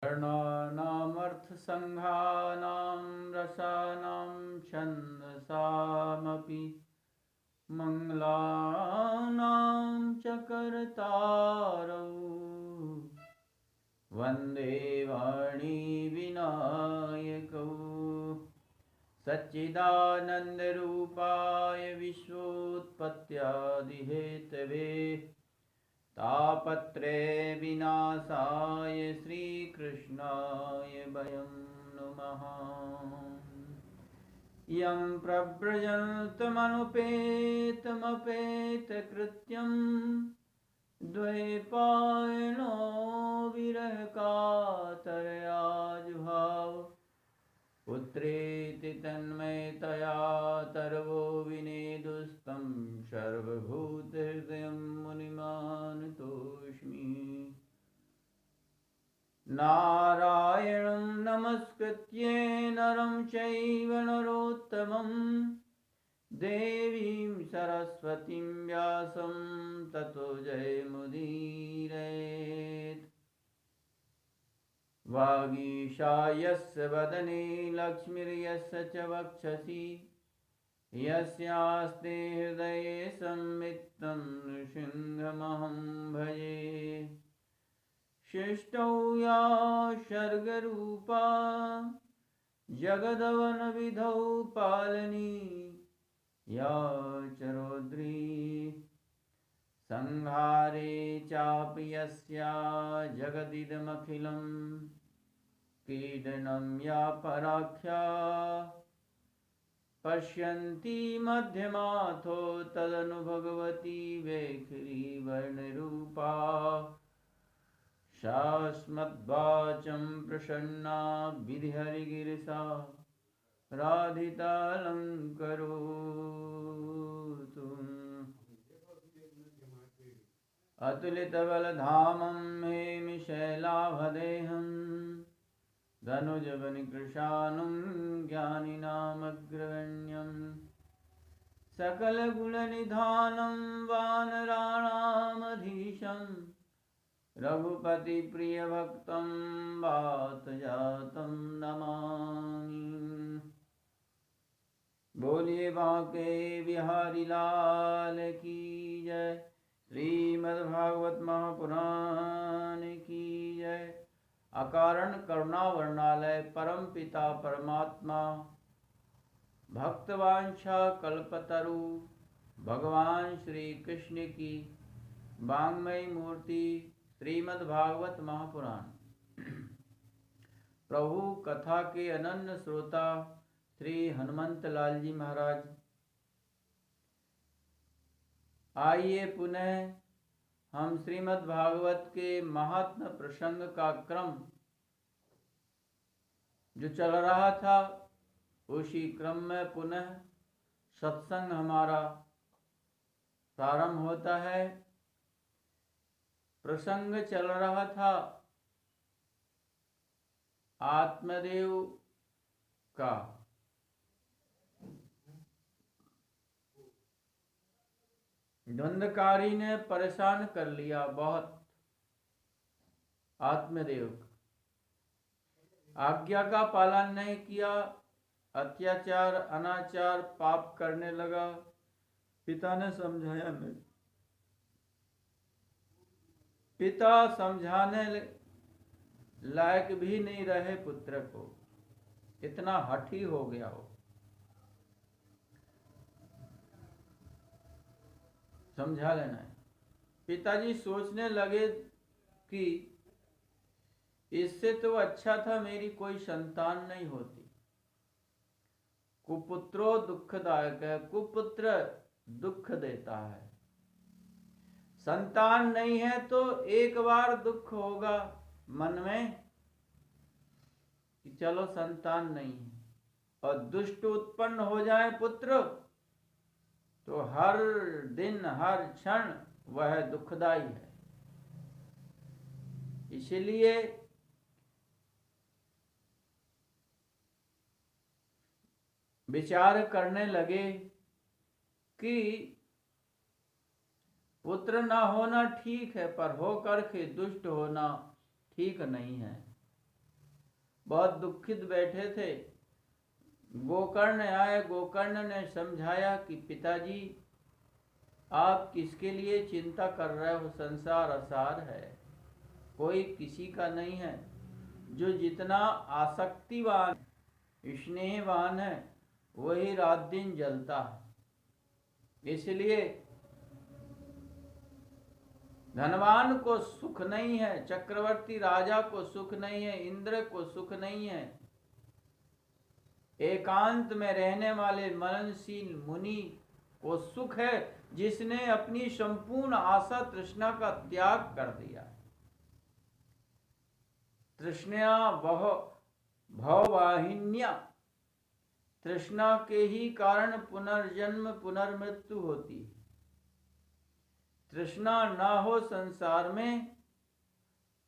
वर्णानामर्थसङ्घानां रसानां छन्दसामपि मङ्गलानां च कर्तारौ वन्दे वाणीविनायकौ सच्चिदानन्दरूपाय विश्वोत्पत्त्यादिहेतवे तापत्रय विनाशाय श्रीकृष्णाय वयं नुमः। यं प्रव्रजन्तमनुपेतमपेतकृत्यं द्वैपायनो विरहकातरया जुहाव पुत्रेति तन्मयतया तर्वो विनेदुस्तं सर्वभूतहृदयं मुनिमानतोऽस्मि। नारायणं नमस्कृत्य नरं चैव नरोत्तमं देवीं सरस्वतीं व्यासं ततो जयमुदीरयेत्। वागीशायस्य वदने लक्ष्मीर्यस्य च वक्षसि यस्यास्ते हृदये संवित्तं नृसिंहमहं भजे। शिष्टौ या सर्गरूपा जगदवनविधौ पालनी या च रौद्री संहारे चापि यस्या जगदिदमखिलं पीडनं या पराख्या पश्यन्ति मध्यमाथो तदनु भगवती वैखरी वर्णरूपा शास्मद्वाचं प्रसन्ना विधिहरिगिरिसा राधितालङ्करोतु। अतुलितबलधामं हेमिशैलाभदेहं धनुजवनिकृशानुं ज्ञानिनामग्रगण्यं सकलगुणनिधानं वानराणामधीशं रघुपतिप्रियभक्तं वातजातं नमामि। बोलिए बांके बिहारी लाल की जय। श्रीमद्भागवत महापुराण की जय। अकारण करुणा वर्णालय परम पिता परमात्मा भक्तवांछा कल्पतरु भगवान श्री कृष्ण की वाङ्मयी मूर्ति श्रीमद्भागवत महापुराण। प्रभु कथा के अनन्य श्रोता श्री हनुमंत लाल जी महाराज, आइए पुनः हम श्रीमद् भागवत के महात्म प्रसंग का क्रम जो चल रहा था उसी क्रम में पुनः सत्संग हमारा प्रारंभ होता है। प्रसंग चल रहा था आत्मदेव का। द्वंद्वकारी ने परेशान कर लिया बहुत आत्मदेव का। आज्ञा का पालन नहीं किया, अत्याचार अनाचार पाप करने लगा। पिता ने समझाया नहीं, पिता समझाने लायक भी नहीं रहे पुत्र को, इतना हठी हो गया हो। समझा लेना है। पिताजी सोचने लगे कि इससे तो अच्छा था मेरी कोई संतान नहीं होती। कुपुत्रो दुखदायक है, कुपुत्र दुख देता है। संतान नहीं है तो एक बार दुख होगा मन में कि चलो संतान नहीं है, और दुष्ट उत्पन्न हो जाए पुत्र तो हर दिन हर क्षण वह दुखदाई है। इसलिए विचार करने लगे कि पुत्र न होना ठीक है, पर हो करके दुष्ट होना ठीक नहीं है। बहुत दुखित बैठे थे। गोकर्ण आए, गोकर्ण ने समझाया कि पिताजी आप किसके लिए चिंता कर रहे हो, संसार असार है, कोई किसी का नहीं है। जो जितना आसक्तिवान स्नेहवान है वही रात दिन जलता है। इसलिए धनवान को सुख नहीं है, चक्रवर्ती राजा को सुख नहीं है, इंद्र को सुख नहीं है। एकांत में रहने वाले मननशील मुनि को सुख है, जिसने अपनी संपूर्ण आशा तृष्णा का त्याग कर दिया। तृष्णा भववाहिन्या, तृष्णा के ही कारण पुनर्जन्म पुनर्मृत्यु होती। तृष्णा ना हो संसार में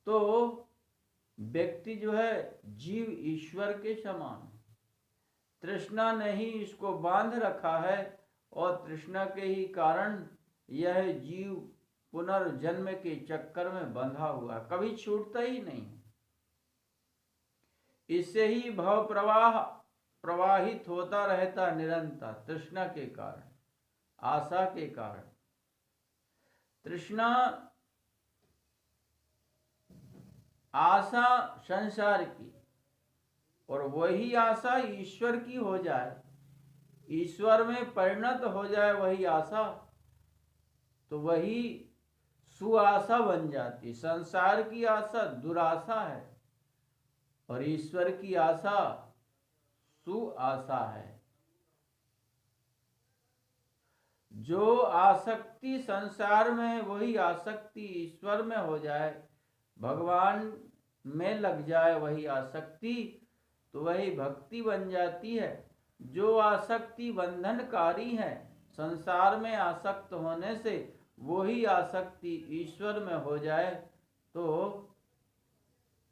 तो व्यक्ति जो है जीव ईश्वर के समान। तृष्णा ने ही इसको बांध रखा है और तृष्णा के ही कारण यह जीव पुनर्जन्म के चक्कर में बंधा हुआ, कभी छूटता ही नहीं। इससे ही भव प्रवाह प्रवाहित होता रहता निरंतर, तृष्णा के कारण, आशा के कारण। तृष्णा आशा संसार की, और वही आशा ईश्वर की हो जाए, ईश्वर में परिणत हो जाए वही आशा, तो वही सुआशा बन जाती। संसार की आशा दुराशा है और ईश्वर की आशा सुआशा है। जो आसक्ति संसार में वही आसक्ति ईश्वर में हो जाए, भगवान में लग जाए वही आसक्ति, तो वही भक्ति बन जाती है। जो आसक्ति बंधनकारी है, संसार में आसक्त होने से वही आसक्ति ईश्वर में हो जाए तो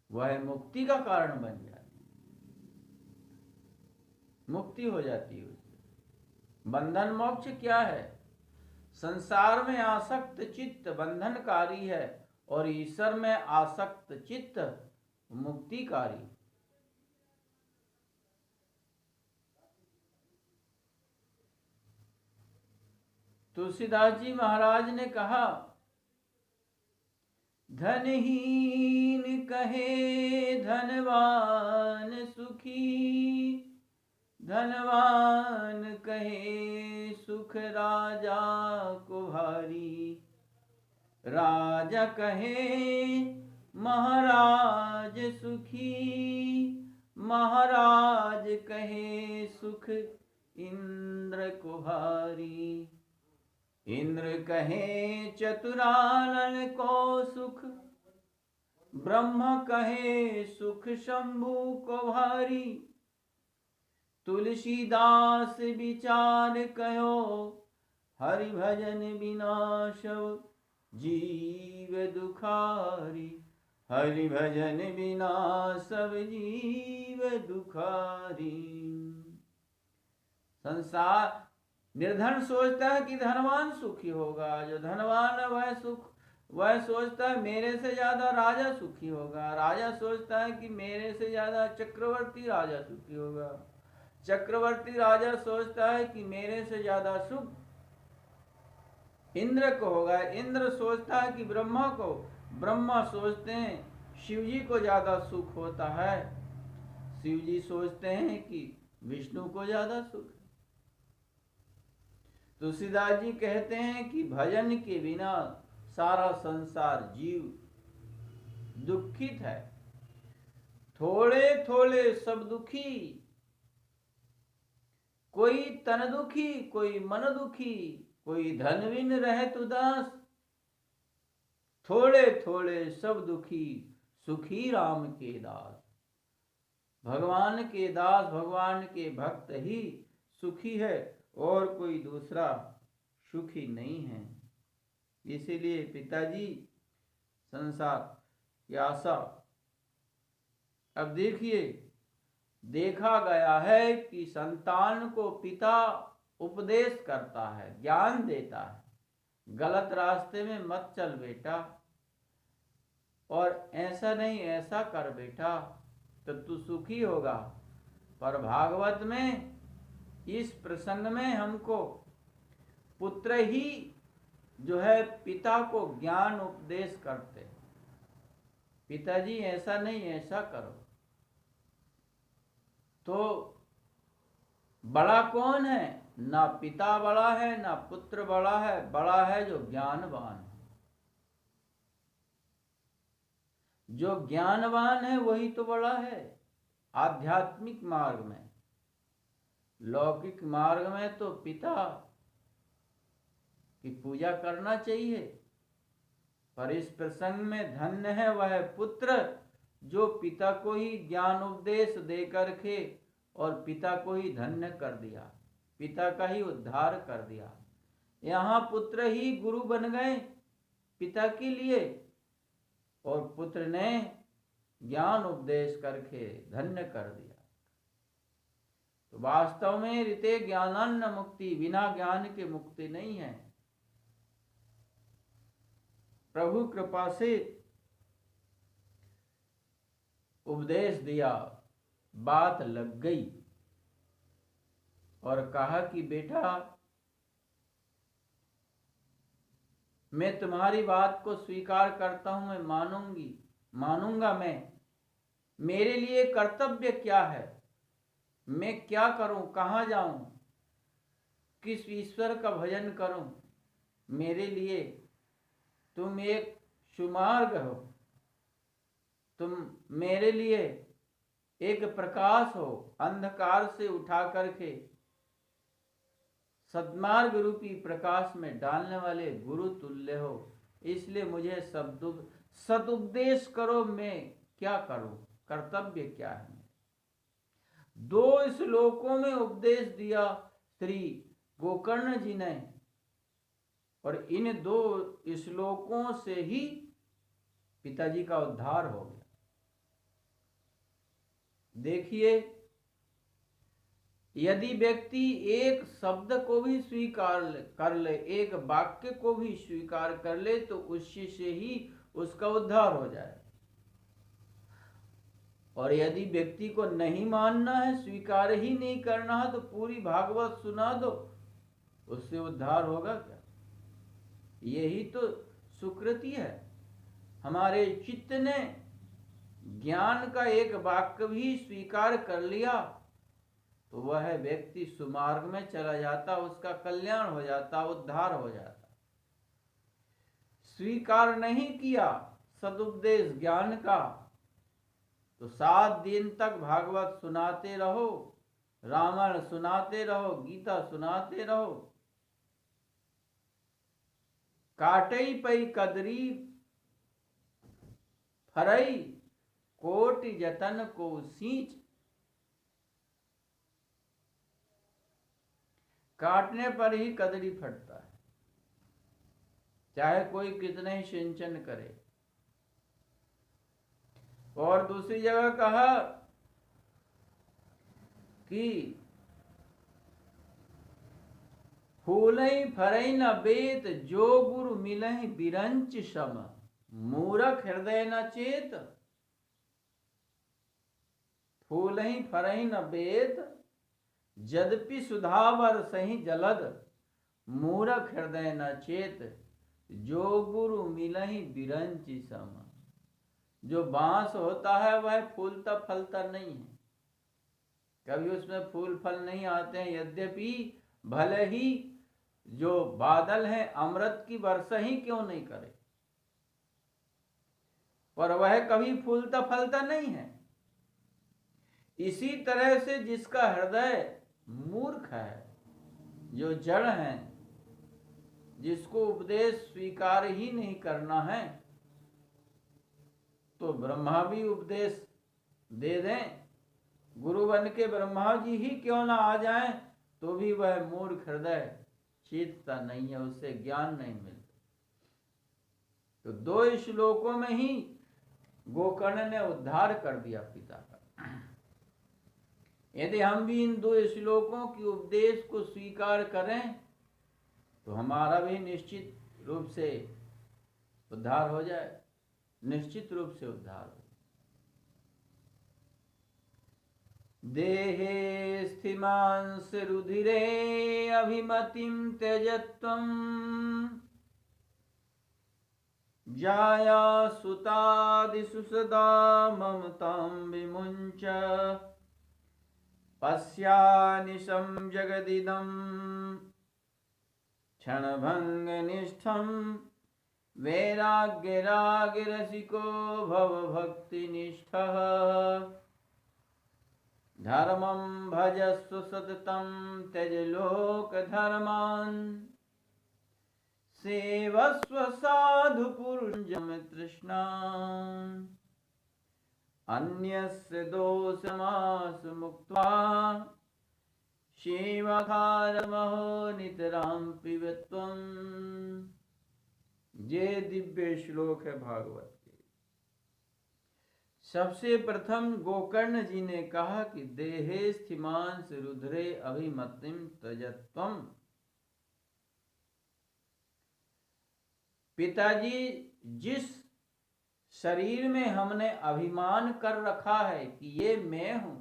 वह मुक्ति का कारण बन जाती, मुक्ति हो जाती है उससे। बंधन मोक्ष क्या है? संसार में आसक्त चित्त बंधनकारी है और ईश्वर में आसक्त चित्त मुक्तिकारी। तुलसीदास जी महाराज ने कहा, धनहीन कहे धनवान सुखी, धनवान कहे सुख राजा को भारी, राजा कहे महाराज सुखी, महाराज कहे सुख इंद्र को भारी। इंद्र कहे चतुरानन को सुख, ब्रह्म कहे सुख शंभु को भारी। तुलसीदास विचार कहो, हरि भजन बिना सब जीव दुखारी, हरि भजन बिना सब जीव दुखारी। संसार निर्धन सोचता है कि धनवान सुखी होगा, जो धनवान है वह सोचता है मेरे से ज्यादा राजा सुखी होगा, राजा सोचता है कि मेरे से ज्यादा चक्रवर्ती राजा सुखी होगा, चक्रवर्ती राजा सोचता है कि मेरे से ज्यादा सुख इंद्र को होगा, इंद्र सोचता है कि ब्रह्मा को, ब्रह्मा सोचते हैं शिव जी को ज्यादा सुख होता है, शिव जी सोचते हैं कि विष्णु को ज्यादा सुख। तुलसीदास जी कहते हैं कि भजन के बिना सारा संसार जीव दुखित है, थोड़े थोड़े सब दुखी, कोई तन दुखी, कोई मन दुखी, कोई धन बिन रहत उदास, थोड़े थोड़े सब दुखी, सुखी राम के दास। भगवान के दास, भगवान के भक्त ही सुखी है और कोई दूसरा सुखी नहीं है। इसीलिए पिताजी संसार की आशा, अब देखिए देखा गया है कि संतान को पिता उपदेश करता है, ज्ञान देता है, गलत रास्ते में मत चल बेटा, और ऐसा नहीं ऐसा कर बेटा, तो तू सुखी होगा। पर भागवत में इस प्रसंग में हमको पुत्र ही जो है पिता को ज्ञान उपदेश करते, पिताजी ऐसा नहीं ऐसा करो। तो बड़ा कौन है? ना पिता बड़ा है ना पुत्र बड़ा है, बड़ा है जो ज्ञानवान है। जो ज्ञानवान है वही तो बड़ा है आध्यात्मिक मार्ग में। लौकिक मार्ग में तो पिता की पूजा करना चाहिए, पर इस प्रसंग में धन्य है वह पुत्र जो पिता को ही ज्ञान उपदेश दे करके और पिता को ही धन्य कर दिया, पिता का ही उद्धार कर दिया। यहाँ पुत्र ही गुरु बन गए पिता के लिए, और पुत्र ने ज्ञान उपदेश करके धन्य कर दिया। तो वास्तव में ऋते ज्ञानान्न मुक्ति, बिना ज्ञान के मुक्ति नहीं है। प्रभु कृपा से उपदेश दिया, बात लग गई और कहा कि बेटा मैं तुम्हारी बात को स्वीकार करता हूं, मैं मानूंगा। मैं, मेरे लिए कर्तव्य क्या है, मैं क्या करूं, कहां जाऊं, किस ईश्वर का भजन करूं। मेरे लिए तुम एक सुमार्ग हो, तुम मेरे लिए एक प्रकाश हो, अंधकार से उठा करके सद्मार्ग रूपी प्रकाश में डालने वाले गुरु तुल्य हो। इसलिए मुझे सदुपदेश करो, मैं क्या करूं, कर्तव्य क्या है। 2 श्लोकों में उपदेश दिया श्री गोकर्ण जी ने, और इन 2 श्लोकों से ही पिताजी का उद्धार हो गया। देखिए, यदि व्यक्ति एक शब्द को भी स्वीकार कर ले, एक वाक्य को भी स्वीकार कर ले, तो उसी से ही उसका उद्धार हो जाए। और यदि व्यक्ति को नहीं मानना है, स्वीकार ही नहीं करना है, तो पूरी भागवत सुना दो, उससे उद्धार होगा क्या? यही तो सुकृति है। हमारे चित्त ने ज्ञान का एक वाक्य भी स्वीकार कर लिया तो वह व्यक्ति सुमार्ग में चला जाता, उसका कल्याण हो जाता, उद्धार हो जाता। स्वीकार नहीं किया सदुपदेश ज्ञान का, तो 7 दिन तक भागवत सुनाते रहो, रामायण सुनाते रहो, गीता सुनाते रहो, काटई पई कदरी फरई, कोटि जतन को सींच। काटने पर ही कदरी फटता है, चाहे कोई कितने ही सिंचन करे। और दूसरी जगह कहा कि फूलई फरई न बेत, जो गुरु मिलहि बिरंच सम, मूरख हृदय न चेत। फूलहि फरहि न बेत, यद्यपि सुधावर सही जलद, मूरख हृदय न चेत, जो गुरु मिलहि बिरंच सम। जो बांस होता है वह फूलता फलता नहीं है, कभी उसमें फूल फल नहीं आते हैं। यद्यपि भले ही जो बादल हैं अमृत की वर्षा ही क्यों नहीं करे, पर वह कभी फूलता फलता नहीं है। इसी तरह से जिसका हृदय मूर्ख है, जो जड़ है, जिसको उपदेश स्वीकार ही नहीं करना है, तो ब्रह्मा भी उपदेश दे दें, गुरु बन के ब्रह्मा जी ही क्यों ना आ जाएं, तो भी वह मूर्ख हृदय चेतता नहीं है, उससे ज्ञान नहीं मिलता। तो 2 श्लोकों में ही गोकर्ण ने उद्धार कर दिया पिता का। यदि हम भी इन 2 श्लोकों की उपदेश को स्वीकार करें तो हमारा भी निश्चित रूप से उद्धार हो जाए, निश्चित रूप से उद्धार हो। देहे स्थिमांस रुधिरे अभिमतिं त्यजत्वम् जाया सुतादिषु सदा ममतां विमुञ्च पश्यानिशं जगदिदं क्षणभङ्गनिष्ठं वैराग्यरागरसिको भवभक्तिनिष्ठः धर्मं भजस्व सततं त्यज लोकधर्मान् सेवस्व साधु पुरुषमितृष्णान् अन्यस्य दोषमास मुक्त्वा क्षेमकारमहो नितरां पिबत्वम्। ये दिव्य श्लोक है भागवत के। सबसे प्रथम गोकर्ण जी ने कहा कि देहे स्थिमांस रुद्रे अभिमतिं त्यजत्वम्। पिताजी, जिस शरीर में हमने अभिमान कर रखा है कि ये मैं हूं,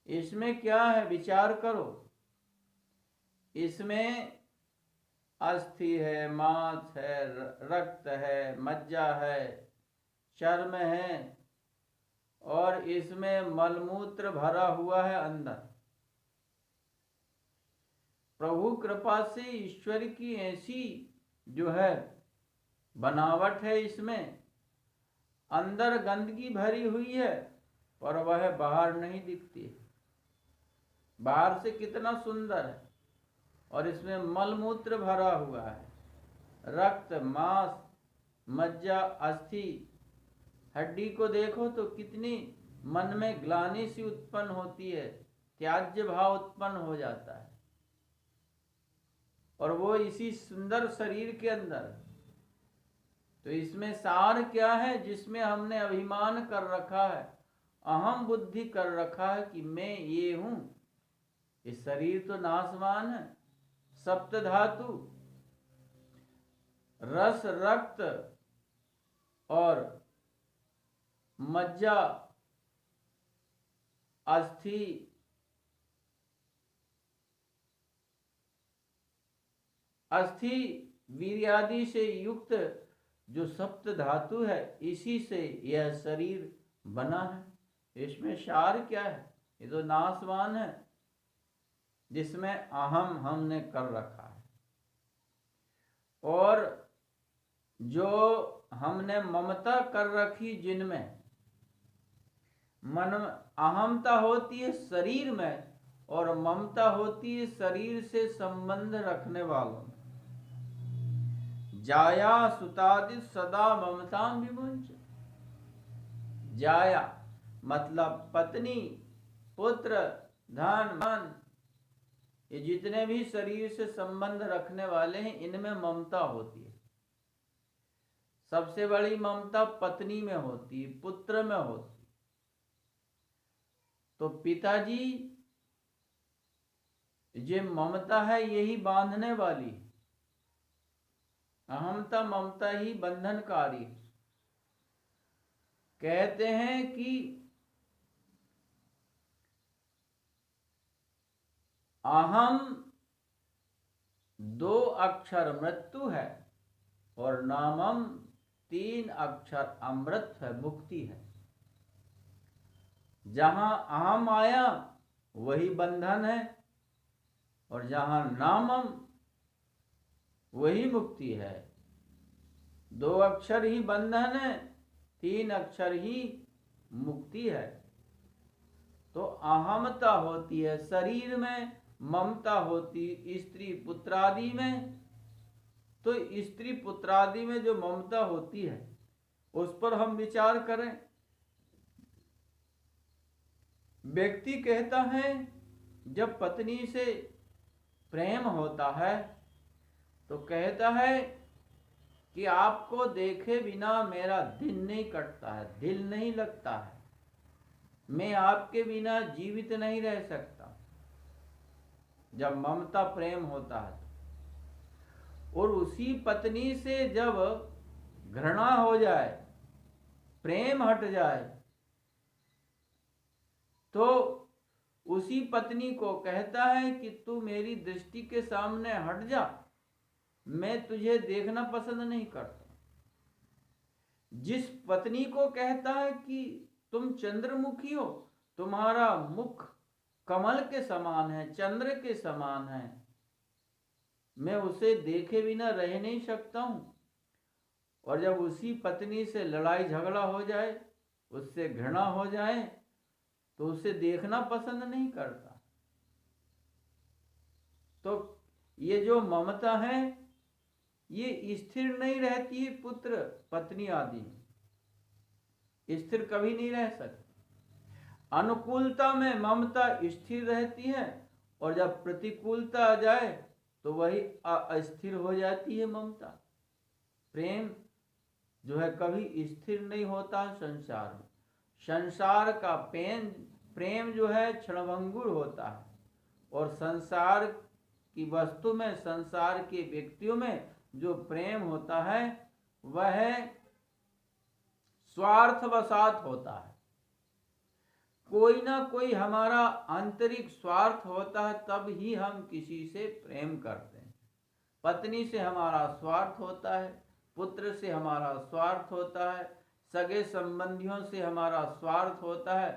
इसमें क्या है विचार करो। इसमें अस्थि है, मांस है, रक्त है, मज्जा है, चर्म है और इसमें मलमूत्र भरा हुआ है अंदर। प्रभु कृपा से ईश्वर की ऐसी जो है बनावट है, इसमें अंदर गंदगी भरी हुई है और वह बाहर नहीं दिखती है। बाहर से कितना सुंदर है और इसमें मलमूत्र भरा हुआ है, रक्त, मांस, मज्जा, अस्थि। हड्डी को देखो तो कितनी मन में ग्लानि सी उत्पन्न होती है, त्याज्य भाव उत्पन्न हो जाता है। और वो इसी सुंदर शरीर के अंदर। तो इसमें सार क्या है? जिसमें हमने अभिमान कर रखा है, अहम बुद्धि कर रखा है कि मैं ये हूं। इस शरीर तो नाशवान है। सप्त धातु, रस, रक्त और मज्जा, अस्थि, वीर्यादि से युक्त जो सप्त धातु है, इसी से यह शरीर बना है। इसमें सार क्या है? ये तो नाशवान है, जिसमें अहम हमने कर रखा है। और जो हमने ममता कर रखी, जिनमें मन अहमता होती है शरीर में और ममता होती है शरीर से संबंध रखने वालों में। जाया सुतादि सदा ममतां विमुञ्च। जाया मतलब पत्नी, पुत्र, धन, मन, ये जितने भी शरीर से संबंध रखने वाले हैं, इनमें ममता होती है। सबसे बड़ी ममता पत्नी में होती है, पुत्र में होती है। तो पिताजी, ये ममता है, यही बांधने वाली। अहमता ममता ही बंधनकारी। कहते हैं कि अहम 2 अक्षर मृत्यु है और नामम 3 अक्षर अमृत है, मुक्ति है। जहां अहम आया वही बंधन है और जहां नामम वही मुक्ति है। 2 अक्षर ही बंधन है, 3 अक्षर ही मुक्ति है। तो अहमता होती है शरीर में, ममता होती स्त्री पुत्रादि में। तो स्त्री पुत्रादि में जो ममता होती है, उस पर हम विचार करें। व्यक्ति कहता है, जब पत्नी से प्रेम होता है तो कहता है कि आपको देखे बिना मेरा दिन नहीं कटता है, दिल नहीं लगता है, मैं आपके बिना जीवित नहीं रह सकता। जब ममता प्रेम होता है। और उसी पत्नी से जब घृणा हो जाए, प्रेम हट जाए, तो उसी पत्नी को कहता है कि तू मेरी दृष्टि के सामने हट जा, मैं तुझे देखना पसंद नहीं करता। जिस पत्नी को कहता है कि तुम चंद्रमुखी हो, तुम्हारा मुख कमल के समान है, चंद्र के समान है, मैं उसे देखे बिना रह नहीं सकता हूं। और जब उसी पत्नी से लड़ाई झगड़ा हो जाए, उससे घृणा हो जाए, तो उसे देखना पसंद नहीं करता। तो ये जो ममता है ये स्थिर नहीं रहती है। पुत्र पत्नी आदि स्थिर कभी नहीं रह सकती। अनुकूलता में ममता स्थिर रहती है, और जब प्रतिकूलता आ जाए तो वही अस्थिर हो जाती है ममता। प्रेम जो है कभी स्थिर नहीं होता संसार में। संसार का प्रेम जो है क्षणभंगुर होता है, और संसार की वस्तु में, संसार के व्यक्तियों में जो प्रेम होता है वह स्वार्थवशात होता है। कोई ना कोई हमारा आंतरिक स्वार्थ होता है, तब ही हम किसी से प्रेम करते हैं। पत्नी से हमारा स्वार्थ होता है, पुत्र से हमारा स्वार्थ होता है, सगे संबंधियों से हमारा स्वार्थ होता है,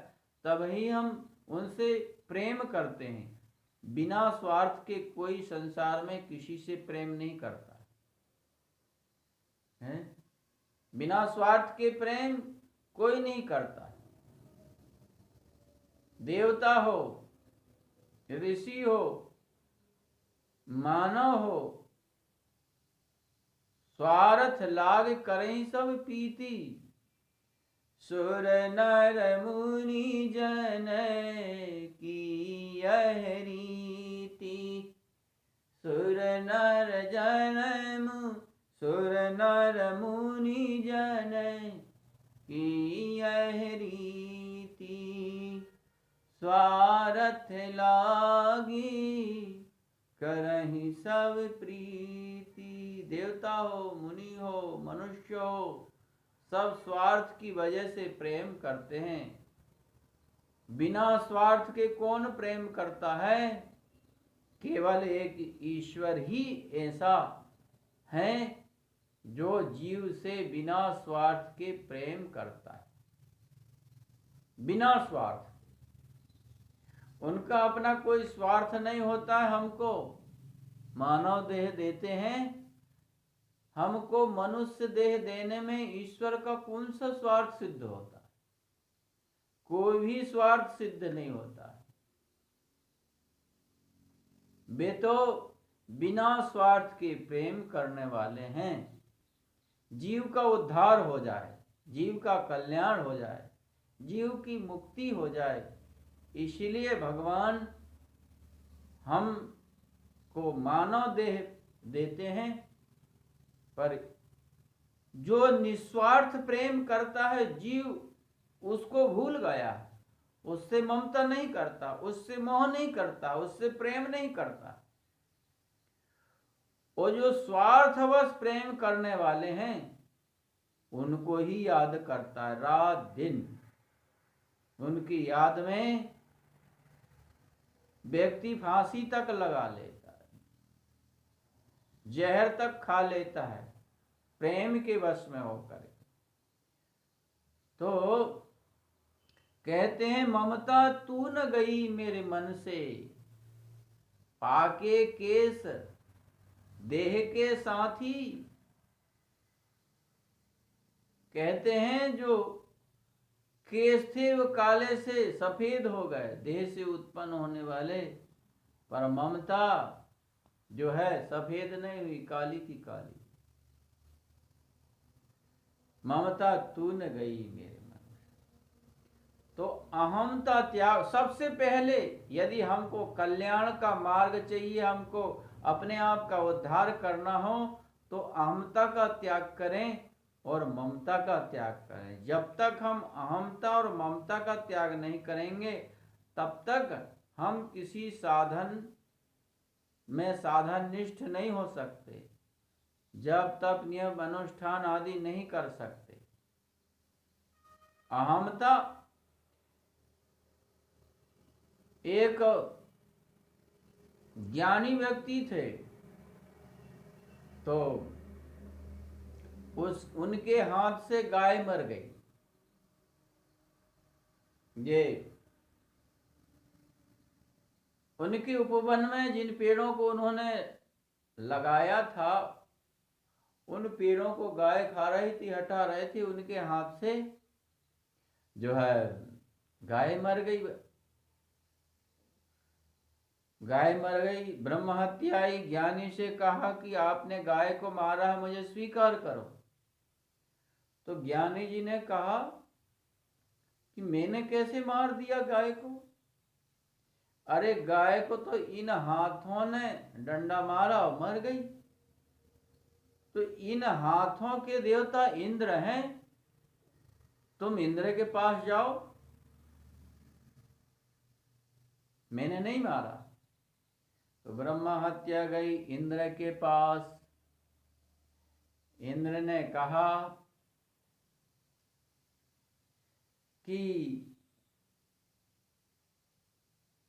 तभी हम उनसे प्रेम करते हैं। बिना स्वार्थ के कोई संसार में किसी से प्रेम नहीं करता है। बिना स्वार्थ के प्रेम कोई नहीं करता। देवता हो, ऋषि हो, मानव हो, स्वार्थ लाग करें सब पीति, सुर नर मुनि जन की यह रीति। सुर नर मुनि जन की यह रीति, स्वार्थ लागी करहि सब प्रीति। देवता हो, मुनि हो, मनुष्य हो, सब स्वार्थ की वजह से प्रेम करते हैं। बिना स्वार्थ के कौन प्रेम करता है? केवल एक ईश्वर ही ऐसा है जो जीव से बिना स्वार्थ के प्रेम करता है। बिना स्वार्थ, उनका अपना कोई स्वार्थ नहीं होता है। हमको मानव देह देते हैं, हमको मनुष्य देह देने में ईश्वर का कौन सा स्वार्थ सिद्ध होता है? कोई भी स्वार्थ सिद्ध नहीं होता है। वे तो बिना स्वार्थ के प्रेम करने वाले हैं। जीव का उद्धार हो जाए, जीव का कल्याण हो जाए, जीव की मुक्ति हो जाए, इसलिए भगवान हम को मानव देह देते हैं। पर जो निस्वार्थ प्रेम करता है जीव, उसको भूल गया है, उससे ममता नहीं करता, उससे मोह नहीं करता, उससे प्रेम नहीं करता। वो जो स्वार्थवश प्रेम करने वाले हैं उनको ही याद करता है रात दिन। उनकी याद में व्यक्ति फांसी तक लगा लेता है, जहर तक खा लेता है प्रेम के वश में होकर। तो कहते हैं ममता तू न गई मेरे मन से, पाके केस देह के साथी। कहते हैं जो केस थे वो काले से सफेद हो गए, देह से उत्पन्न होने वाले, पर ममता जो है सफेद नहीं हुई, काली की काली। ममता तू न गई मेरे मन से। तो अहमता त्याग सबसे पहले। यदि हमको कल्याण का मार्ग चाहिए, हमको अपने आप का उद्धार करना हो, तो अहमता का त्याग करें और ममता का त्याग करें। जब तक हम अहमता और ममता का त्याग नहीं करेंगे, तब तक हम किसी साधन में साधननिष्ठ नहीं हो सकते, जब तक नियम अनुष्ठान आदि नहीं कर सकते। अहमता एक ज्ञानी व्यक्ति थे, तो उनके हाथ से गाय मर गई। ये उनके उपवन में जिन पेड़ों को उन्होंने लगाया था, उन पेड़ों को गाय खा रही थी, हटा रहे थे, उनके हाथ से जो है गाय मर गई। गाय मर गई, ब्रह्म हत्या आई। ज्ञानी से कहा कि आपने गाय को मारा है, मुझे स्वीकार करो। तो ज्ञानी जी ने कहा कि मैंने कैसे मार दिया गाय को? अरे गाय को तो इन हाथों ने डंडा मारा और मर गई। तो इन हाथों के देवता इंद्र हैं, तुम इंद्र के पास जाओ, मैंने नहीं मारा। तो ब्रह्मा हत्या गई इंद्र के पास। इंद्र ने कहा कि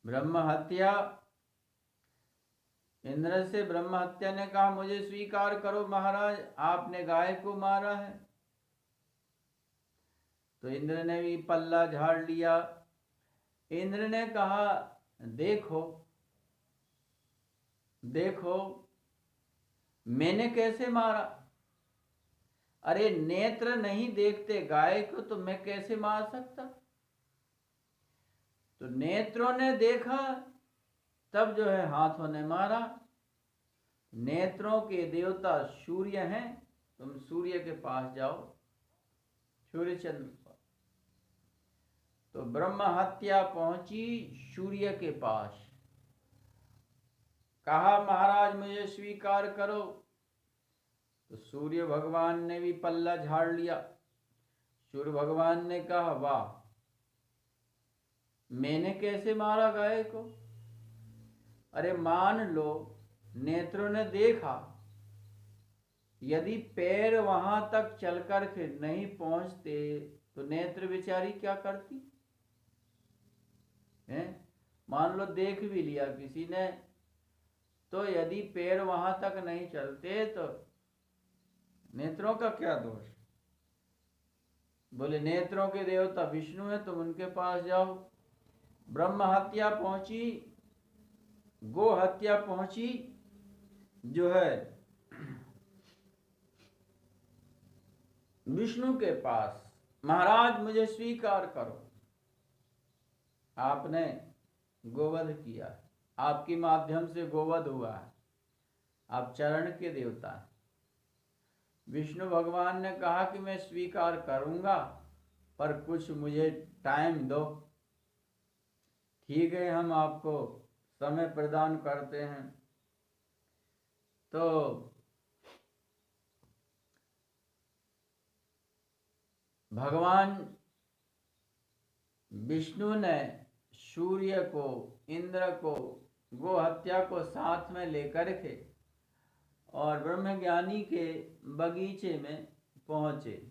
ब्रह्म हत्या, इंद्र से ब्रह्म हत्या ने कहा मुझे स्वीकार करो महाराज, आपने गाय को मारा है। तो इंद्र ने भी पल्ला झाड़ लिया। इंद्र ने कहा देखो देखो मैंने कैसे मारा। अरे नेत्र नहीं देखते गाय को, तो मैं कैसे मार सकता? तो नेत्रों ने देखा, तब जो है हाथों ने मारा। नेत्रों के देवता सूर्य हैं, तुम सूर्य के पास जाओ, सूर्य चंद्र पर। तो ब्रह्म हत्या पहुंची सूर्य के पास, कहा महाराज मुझे स्वीकार करो। तो सूर्य भगवान ने भी पल्ला झाड़ लिया। सूर्य भगवान ने कहा वाह, मैंने कैसे मारा गाय को? अरे मान लो नेत्रों ने देखा, यदि पैर वहां तक चलकर के नहीं पहुंचते तो नेत्र बेचारी क्या करती हैं? मान लो देख भी लिया किसी ने, तो यदि पैर वहां तक नहीं चलते तो नेत्रों का क्या दोष? बोले नेत्रों के देवता विष्णु है, तुम उनके पास जाओ। ब्रह्म हत्या पहुंची, गो हत्या पहुंची, जो है विष्णु के पास, महाराज मुझे स्वीकार करो, आपने गोवध किया, आपके माध्यम से गोवध हुआ है, आप चरण के देवता हैं। विष्णु भगवान ने कहा कि मैं स्वीकार करूंगा, पर कुछ मुझे टाइम दो। ठीक है, हम आपको समय प्रदान करते हैं। तो भगवान विष्णु ने सूर्य को, इंद्र को, गो हत्या को साथ में लेकर के और ब्रह्मज्ञानी के बगीचे में पहुंचे।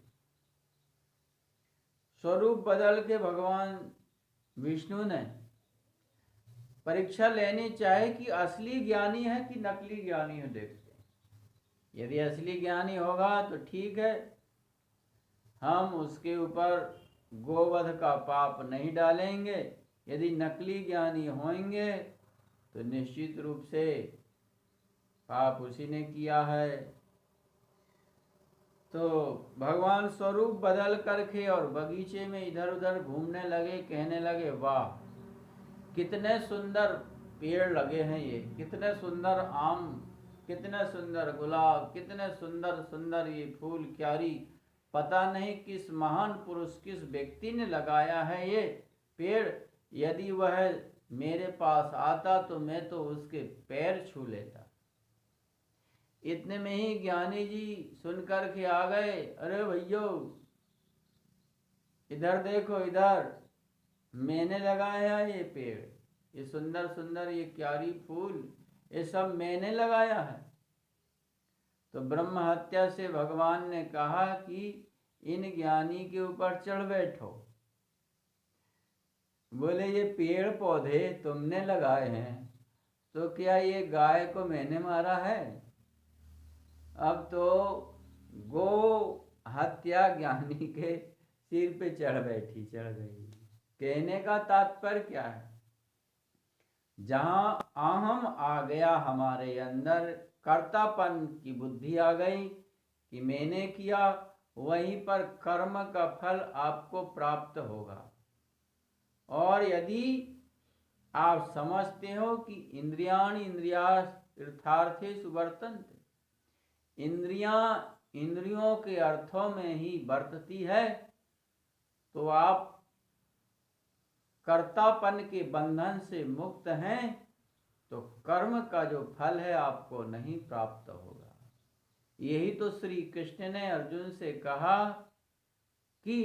स्वरूप बदल के भगवान विष्णु ने परीक्षा लेनी चाहे कि असली ज्ञानी है कि नकली ज्ञानी है, देखते हैं। यदि असली ज्ञानी होगा तो ठीक है, हम उसके ऊपर गोवध का पाप नहीं डालेंगे। यदि नकली ज्ञानी होंगे तो निश्चित रूप से पाप उसी ने किया है। तो भगवान स्वरूप बदल करके और बगीचे में इधर उधर घूमने लगे, कहने लगे वाह कितने सुंदर पेड़ लगे हैं, ये कितने सुंदर आम, कितने सुंदर गुलाब, कितने सुंदर सुंदर ये फूल क्यारी, पता नहीं किस महान पुरुष, किस व्यक्ति ने लगाया है ये पेड़। यदि वह मेरे पास आता तो मैं तो उसके पैर छू लेता। इतने में ही ज्ञानी जी सुनकर के आ गए, अरे भैयो इधर देखो, इधर मैंने लगाया ये पेड़, ये सुंदर सुंदर ये क्यारी फूल, ये सब मैंने लगाया है। तो ब्रह्म हत्या से भगवान ने कहा कि इन ज्ञानी के ऊपर चढ़ बैठो। बोले ये पेड़ पौधे तुमने लगाए हैं, तो क्या ये गाय को मैंने मारा है? अब तो गो हत्या ज्ञानी के सिर पे चढ़ गई। कहने का तात्पर्य क्या है? जहां अहम आ गया हमारे अंदर, कर्तापन की बुद्धि आ गई कि मैंने किया, वहीं पर कर्म का फल आपको प्राप्त होगा। और यदि आप समझते हो कि इंद्रियाणि इंद्रियार्थेषु वर्तन्ते, इंद्रियों के अर्थों में ही वर्तती है, तो आप कर्तापन के बंधन से मुक्त हैं, तो कर्म का जो फल है आपको नहीं प्राप्त होगा। यही तो श्री कृष्ण ने अर्जुन से कहा कि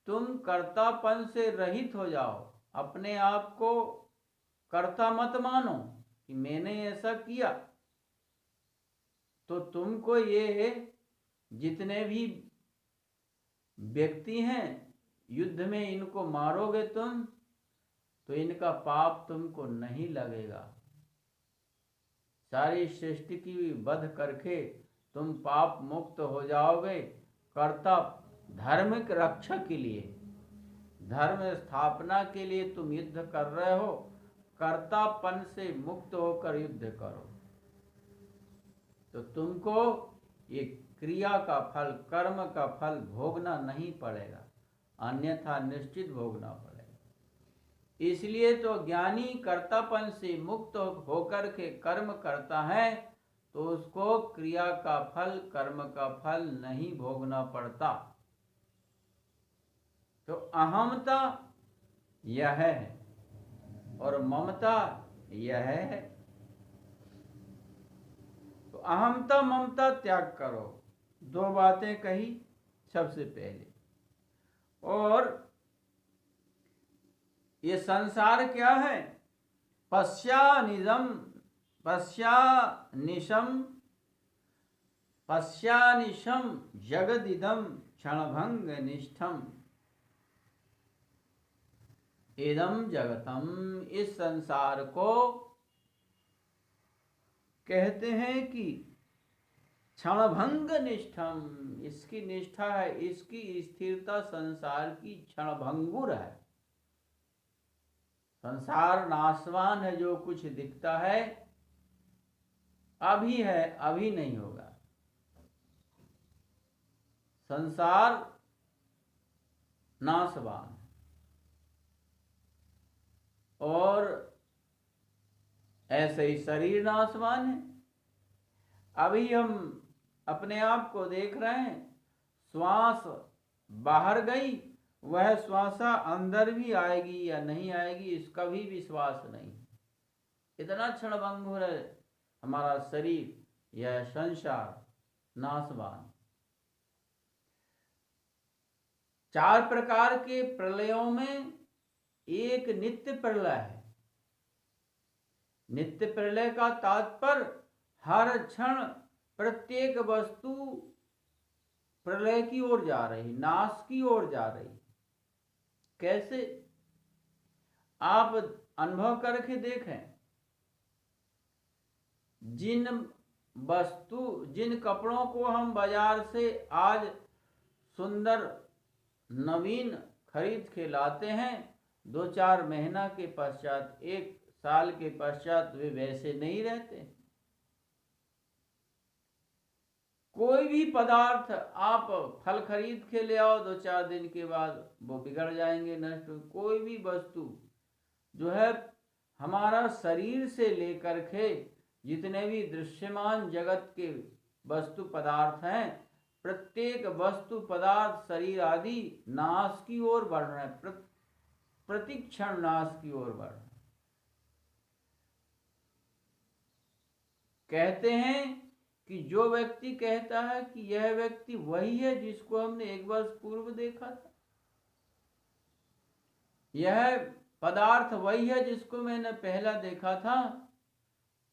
तुम कर्तापन से रहित हो जाओ, अपने आप को कर्ता मत मानो कि मैंने ऐसा किया। तो तुमको ये जितने भी व्यक्ति हैं, युद्ध में इनको मारोगे तुम, तो इनका पाप तुमको नहीं लगेगा। सारी सृष्टि की वध करके तुम पाप मुक्त हो जाओगे। कर्ता धर्म की रक्षा के लिए, धर्म स्थापना के लिए तुम युद्ध कर रहे हो, कर्तापन से मुक्त होकर युद्ध करो। तो तुमको ये क्रिया का फल, कर्म का फल भोगना नहीं पड़ेगा, अन्यथा निश्चित भोगना पड़ेगा। इसलिए तो ज्ञानी कर्तापन से मुक्त होकर के कर्म करता है, तो उसको क्रिया का फल, कर्म का फल नहीं भोगना पड़ता। तो अहमता यह है और ममता यह है। तो अहमता ममता त्याग करो। दो बातें कही सबसे पहले। और ये संसार क्या है? पश्यानिशम जगदिदम क्षणभंग निष्ठम इदम जगतम। इस संसार को कहते हैं कि क्षणभंग निष्ठम, इसकी निष्ठा है, इसकी स्थिरता संसार की क्षणभंगुर है। संसार नाशवान है, जो कुछ दिखता है अभी है, अभी नहीं होगा। संसार नाशवान और ऐसे ही शरीर नाशवान है। अभी हम अपने आप को देख रहे हैं, श्वास बाहर गई, वह श्वासा अंदर भी आएगी या नहीं आएगी इसका भी विश्वास नहीं। इतना क्षणभंगुर है हमारा शरीर, यह संसार नाशवान। 4 प्रकार के प्रलयों में एक नित्य प्रलय है। नित्य प्रलय का तात्पर्य हर क्षण प्रत्येक वस्तु प्रलय की ओर जा रही, नाश की ओर जा रही। कैसे? आप अनुभव करके देखें। जिन कपड़ों को हम बाजार से आज सुंदर नवीन खरीद के लाते हैं, 2-4 महीना के पश्चात, 1 साल के पश्चात वे वैसे नहीं रहते। कोई भी पदार्थ आप फल खरीद के ले आओ, 2-4 दिन के बाद वो बिगड़ जाएंगे, नष्ट। कोई भी वस्तु जो है, हमारा शरीर से लेकर के जितने भी दृश्यमान जगत के वस्तु पदार्थ हैं, प्रत्येक वस्तु पदार्थ शरीर आदि नाश की ओर बढ़ रहे हैं, प्रतिक्षण नाश की ओर बढ़ रहे हैं। कहते हैं कि जो व्यक्ति कहता है कि यह व्यक्ति वही है जिसको हमने 1 वर्ष पूर्व देखा था, यह पदार्थ वही है जिसको मैंने पहला देखा था,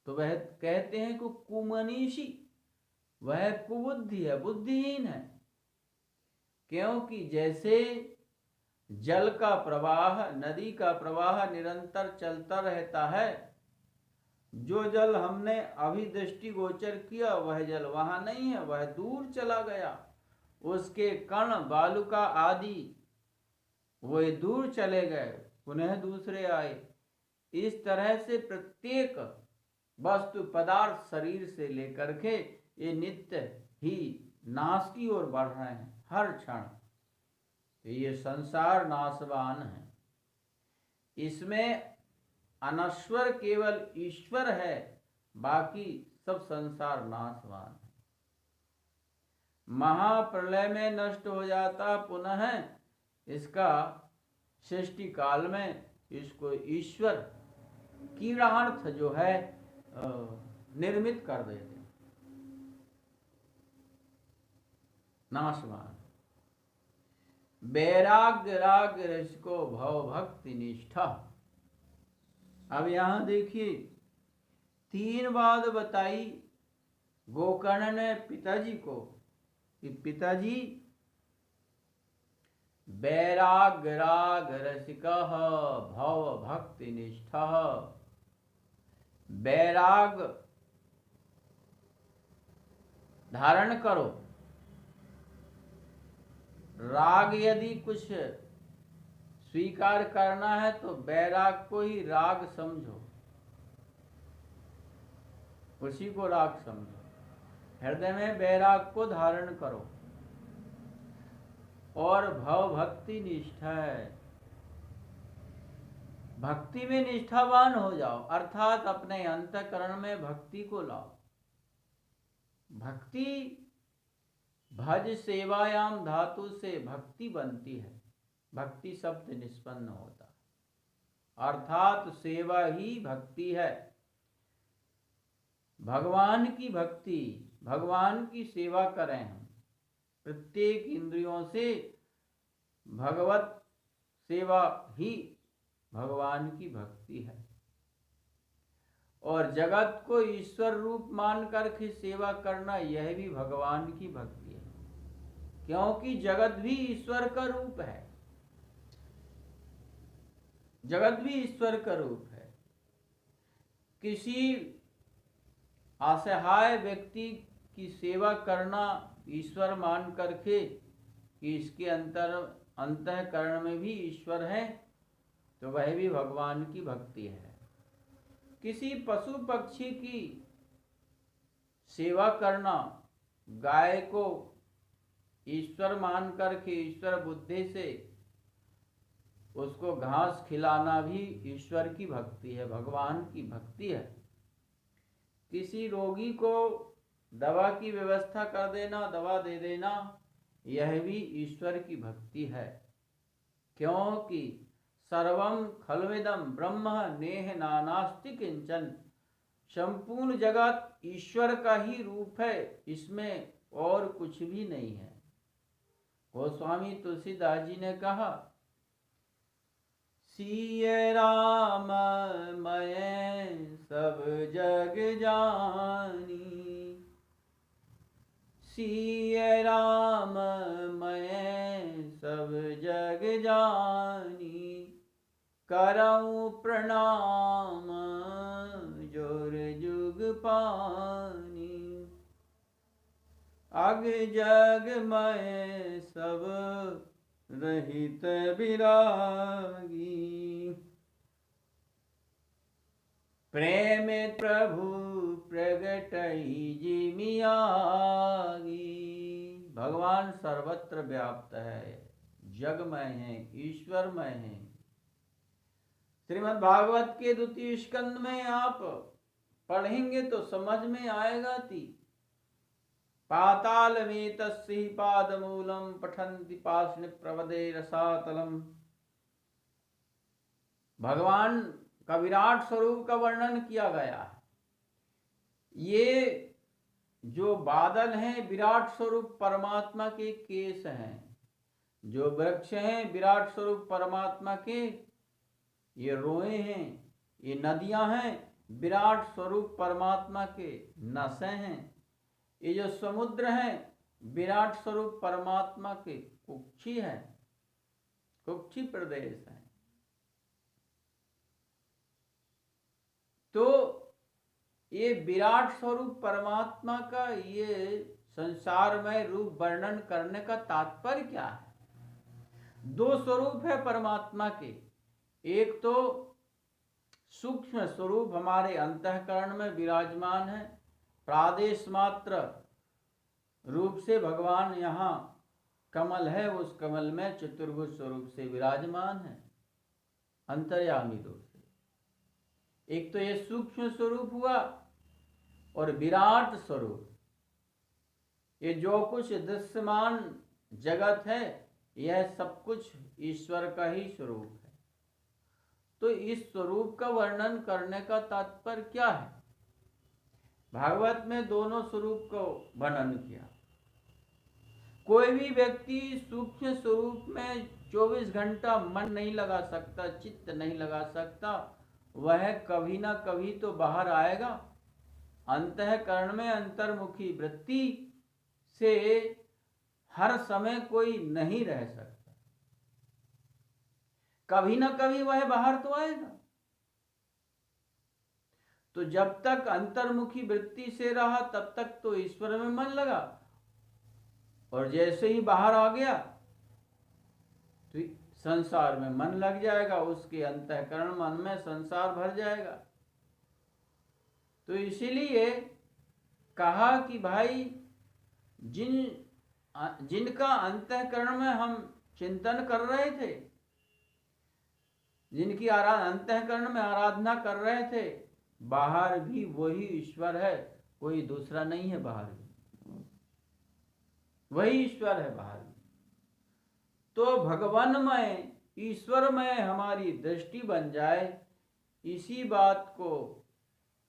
तो वह कहते हैं कि कुमनीषी, वह कुबुद्धि है, बुद्धिहीन है। क्योंकि जैसे जल का प्रवाह, नदी का प्रवाह निरंतर चलता रहता है। जो जल हमने अभी दृष्टिगोचर किया वह जल वहां नहीं है, वह दूर चला गया। उसके कण, बालुका आदि वह दूर चले गए, पुनः दूसरे आए। इस तरह से प्रत्येक वस्तु पदार्थ शरीर से लेकर के ये नित्य ही नाश की ओर बढ़ रहे हैं हर क्षण। ये संसार नाशवान है, इसमें अनश्वर केवल ईश्वर है, बाकी सब संसार नाशवान है। महाप्रलय में नष्ट हो जाता, पुनः इसका सृष्टि काल में इसको ईश्वर कीड़ार्थ जो है निर्मित कर देते, नाशवान। वैराग्य राग रसिको भव भक्ति निष्ठा। अब यहां देखिए 3 बात बताई गोकर्ण ने पिताजी को कि पिताजी वैराग्य राग रसिकः भव भक्ति निष्ठः। वैराग धारण करो, राग यदि कुछ स्वीकार करना है तो वैराग को ही राग समझो, उसी को राग समझो। हृदय में वैराग को धारण करो और भव भक्ति निष्ठा है, भक्ति में निष्ठावान हो जाओ, अर्थात अपने अंतःकरण में भक्ति को लाओ। भक्ति भज सेवायाम धातु से भक्ति बनती है, भक्ति शब्द निष्पन्न होता है, अर्थात सेवा ही भक्ति है। भगवान की भक्ति, भगवान की सेवा करें हम, प्रत्येक इंद्रियों से भगवत सेवा ही भगवान की भक्ति है। और जगत को ईश्वर रूप मान करके सेवा करना, यह भी भगवान की भक्ति है, क्योंकि जगत भी ईश्वर का रूप है, जगत भी ईश्वर का रूप है। किसी असहाय व्यक्ति की सेवा करना ईश्वर मान करके कि इसके अंतःकरण में भी ईश्वर है, तो वह भी भगवान की भक्ति है। किसी पशु पक्षी की सेवा करना, गाय को ईश्वर मान करके ईश्वर बुद्धि से उसको घास खिलाना भी ईश्वर की भक्ति है, भगवान की भक्ति है। किसी रोगी को दवा की व्यवस्था कर देना, दवा दे देना, यह भी ईश्वर की भक्ति है, क्योंकि सर्वम खल्विदम ब्रह्म नेह नानास्ति किंचन। संपूर्ण जगत ईश्वर का ही रूप है, इसमें और कुछ भी नहीं है। गोस्वामी तुलसीदास जी ने कहा, सिय राम मैं सब जग जानी, सिय राम मैं सब जग जानी, करऊं प्रणाम जोर जुग पानी, अग जग मैं सब रहित विरागी, प्रेम प्रभु प्रगटई जिमियागी। भगवान सर्वत्र व्याप्त है, जगमय है, ईश्वरमय है। श्रीमद् भागवत के 2 स्कंद में आप पढ़ेंगे तो समझ में आएगा। पाताल में तस्हि पादमूलम पठन्ति पाषाण प्रवदे रसातलम। भगवान का विराट स्वरूप का वर्णन किया गया है। ये जो बादल हैं विराट स्वरूप परमात्मा के केस हैं, जो वृक्ष हैं विराट स्वरूप परमात्मा के ये रोए हैं, ये नदियां हैं विराट स्वरूप परमात्मा के नसें हैं, ये जो समुद्र हैं विराट स्वरूप परमात्मा के कुक्षी है, कुक्षी प्रदेश है। तो ये विराट स्वरूप परमात्मा का ये संसार में रूप वर्णन करने का तात्पर्य क्या है? दो स्वरूप है परमात्मा के। एक तो सूक्ष्म स्वरूप हमारे अंतःकरण में विराजमान है, प्रादेश मात्र रूप से भगवान यहाँ कमल है, उस कमल में चतुर्भुज स्वरूप से विराजमान है, अंतर्यामी रूप से। एक तो ये सूक्ष्म स्वरूप हुआ, और विराट स्वरूप ये जो कुछ दृश्यमान जगत है, यह सब कुछ ईश्वर का ही स्वरूप है। तो इस स्वरूप का वर्णन करने का तात्पर्य क्या है? भागवत में दोनों स्वरूप को वर्णन किया। कोई भी व्यक्ति सूक्ष्म स्वरूप में 24 घंटा मन नहीं लगा सकता, चित्त नहीं लगा सकता, वह कभी ना कभी तो बाहर आएगा। अंतःकरण में अंतर्मुखी वृत्ति से हर समय कोई नहीं रह सकता, कभी ना कभी वह बाहर तो आएगा। तो जब तक अंतर्मुखी वृत्ति से रहा तब तक तो ईश्वर में मन लगा, और जैसे ही बाहर आ गया तो संसार में मन लग जाएगा, उसके अंतःकरण मन में संसार भर जाएगा। तो इसीलिए कहा कि भाई जिनका अंतःकरण में हम चिंतन कर रहे थे, जिनकी अंतःकरण में आराधना कर रहे थे, बाहर भी वही ईश्वर है, कोई दूसरा नहीं है। बाहर भी वही ईश्वर है, बाहर भी। तो भगवानमय ईश्वरमय हमारी दृष्टि बन जाए, इसी बात को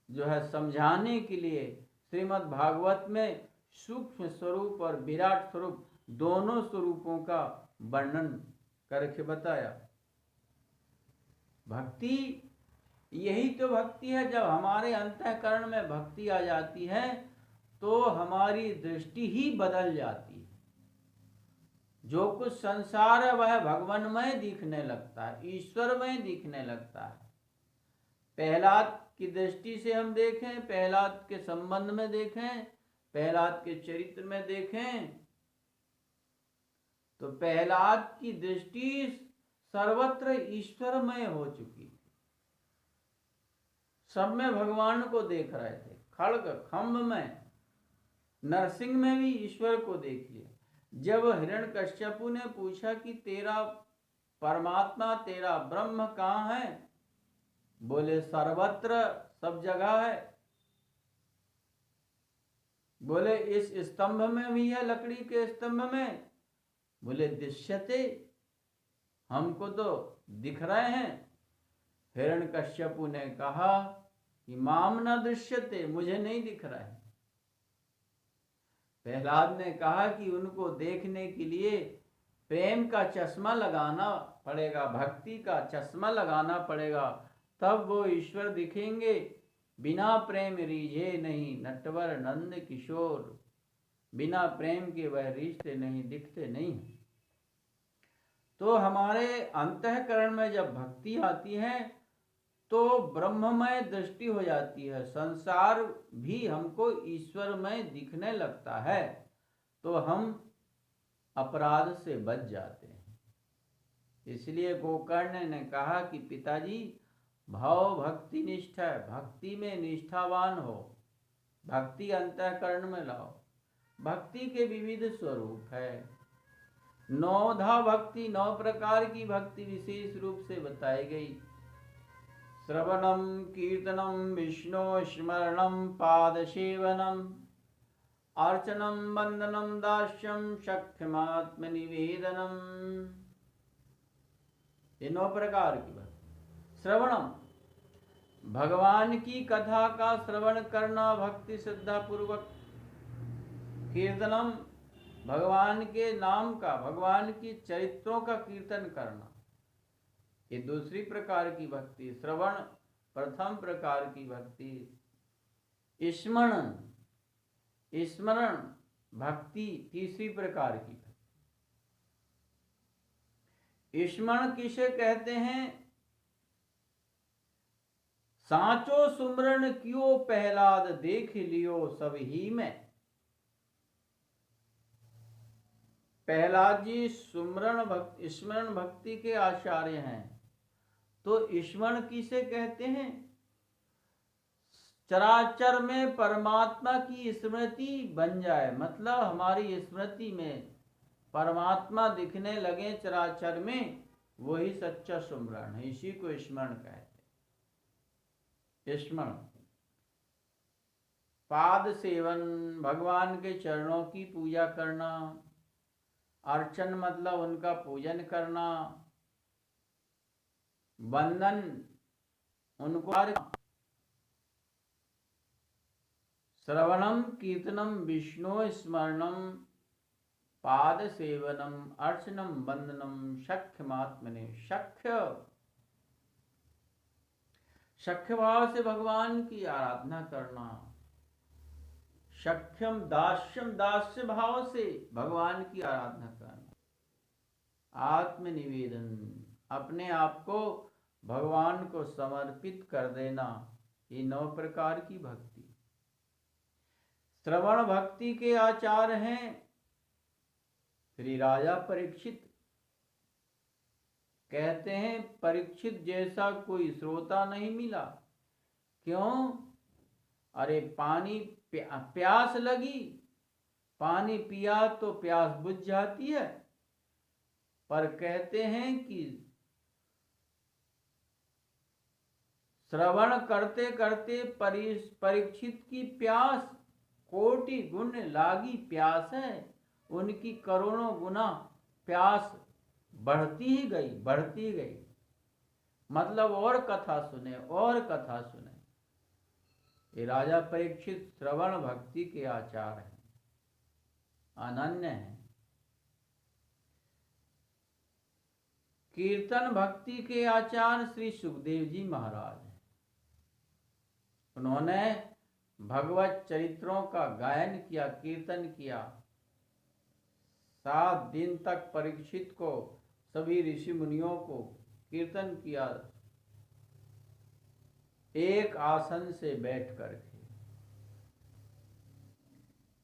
जो है समझाने के लिए श्रीमद् भागवत में सूक्ष्म स्वरूप और विराट स्वरूप दोनों स्वरूपों का वर्णन करके बताया। भक्ति, यही तो भक्ति है। जब हमारे अंतःकरण में भक्ति आ जाती है तो हमारी दृष्टि ही बदल जाती है। जो कुछ संसार है वह भगवानमय दिखने लगता है, ईश्वरमय दिखने लगता है। प्रहलाद की दृष्टि से हम देखें, प्रहलाद के संबंध में देखें, प्रहलाद के चरित्र में देखें, तो प्रहलाद की दृष्टि सर्वत्र ईश्वरमय हो चुकी थी। सब में भगवान को देख रहे थे। खड्ग खंभ में, नरसिंह में भी ईश्वर को देख लिया। जब हिरण्यकश्यपु ने पूछा कि तेरा परमात्मा, तेरा ब्रह्म कहाँ है, बोले सर्वत्र, सब जगह है। बोले इस स्तंभ में भी है, लकड़ी के स्तंभ में, बोले दृश्यते, हमको तो दिख रहे हैं। हिरण्यकश्यपु ने कहा कि माम न दृश्यते, मुझे नहीं दिख रहा है। प्रहलाद ने कहा कि उनको देखने के लिए प्रेम का चश्मा लगाना पड़ेगा, भक्ति का चश्मा लगाना पड़ेगा, तब वो ईश्वर दिखेंगे। बिना प्रेम रीझे नहीं नटवर नंद किशोर, बिना प्रेम के वह रीझते नहीं, दिखते नहीं। तो हमारे अंतःकरण में जब भक्ति आती है तो ब्रह्ममय दृष्टि हो जाती है, संसार भी हमको ईश्वरमय दिखने लगता है, तो हम अपराध से बच जाते हैं। इसलिए गोकर्ण ने कहा कि पिताजी, भाव भक्ति निष्ठा है, भक्ति में निष्ठावान हो, भक्ति अंतःकरण में लाओ। भक्ति के विविध स्वरूप है। 9धा भक्ति, 9 प्रकार की भक्ति विशेष रूप से बताई गई। श्रवणम कीर्तनम विष्णु स्मरणम पादसेवनम अर्चनम वंदनम दास्यम सख्यमात्म निवेदनम, ये 9 प्रकार की भक्ति। श्रवणम, भगवान की कथा का श्रवण करना भक्ति श्रद्धा पूर्वक। कीर्तनम, भगवान के नाम का, भगवान की चरित्रों का कीर्तन करना, ये दूसरी प्रकार की भक्ति। श्रवण प्रथम प्रकार की भक्ति। स्मरण, स्मरण भक्ति तीसरी प्रकार की भक्ति। स्मरण किसे कहते हैं? सांचो सुमरण क्यों पहलाद देख लियो सब ही में। प्रहलाद जी स्मरण भक्ति के आचार्य हैं। तो स्मरण किसे कहते हैं? चराचर में परमात्मा की स्मृति बन जाए, मतलब हमारी स्मृति में परमात्मा दिखने लगे चराचर में, वही सच्चा सुमरण है, इसी को स्मरण कहते हैं। स्मरण पाद सेवन, भगवान के चरणों की पूजा करना। अर्चन मतलब उनका पूजन करना। वंदन उनको। श्रवणम कीर्तनम विष्णु स्मरणम पाद सेवनम अर्चनम वंदनम सख्यमात्मने। सख्य भाव से भगवान की आराधना करना। सख्यम दास्यम, दास्य भाव से भगवान की आराधना करना। आत्मनिवेदन, अपने आप को भगवान को समर्पित कर देना, ये 9 प्रकार की भक्ति। श्रवण भक्ति के आचार्य हैं श्री राजा परीक्षित। कहते हैं परीक्षित जैसा कोई श्रोता नहीं मिला। क्यों? अरे पानी प्यास लगी, पानी पिया तो प्यास बुझ जाती है, पर कहते हैं कि श्रवण करते करते परीक्षित की प्यास कोटि गुण लागी प्यास है। उनकी करोड़ों गुना प्यास बढ़ती ही गई, बढ़ती गई। मतलब और कथा सुने, और कथा सुने। ये राजा परीक्षित श्रवण भक्ति के आचार्य हैं, अनन्य हैं। कीर्तन भक्ति के आचार्य श्री सुखदेव जी महाराज हैं। उन्होंने भगवत चरित्रों का गायन किया, कीर्तन किया। 7 दिन तक परीक्षित को, सभी ऋषि मुनियों को कीर्तन किया, एक आसन से बैठ करके।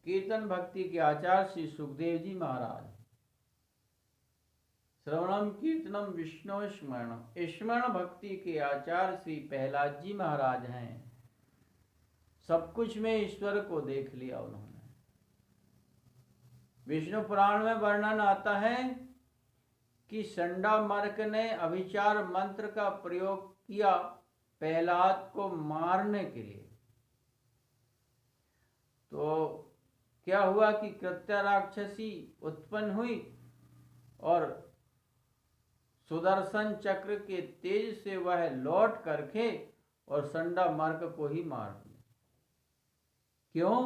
कीर्तन भक्ति के आचार्य श्री सुखदेव जी महाराज। श्रवणम कीर्तनम विष्णु स्मरणम, स्मरण भक्ति के आचार्य श्री प्रहलाद जी महाराज हैं। सब कुछ में ईश्वर को देख लिया उन्होंने। विष्णु पुराण में वर्णन आता है कि संडामर्क ने अभिचार मंत्र का प्रयोग किया प्रहलाद को मारने के लिए। तो क्या हुआ कि कृत्या राक्षसी उत्पन्न हुई और सुदर्शन चक्र के तेज से वह लौट करके और संडामर्क को ही मार दिया। क्यों?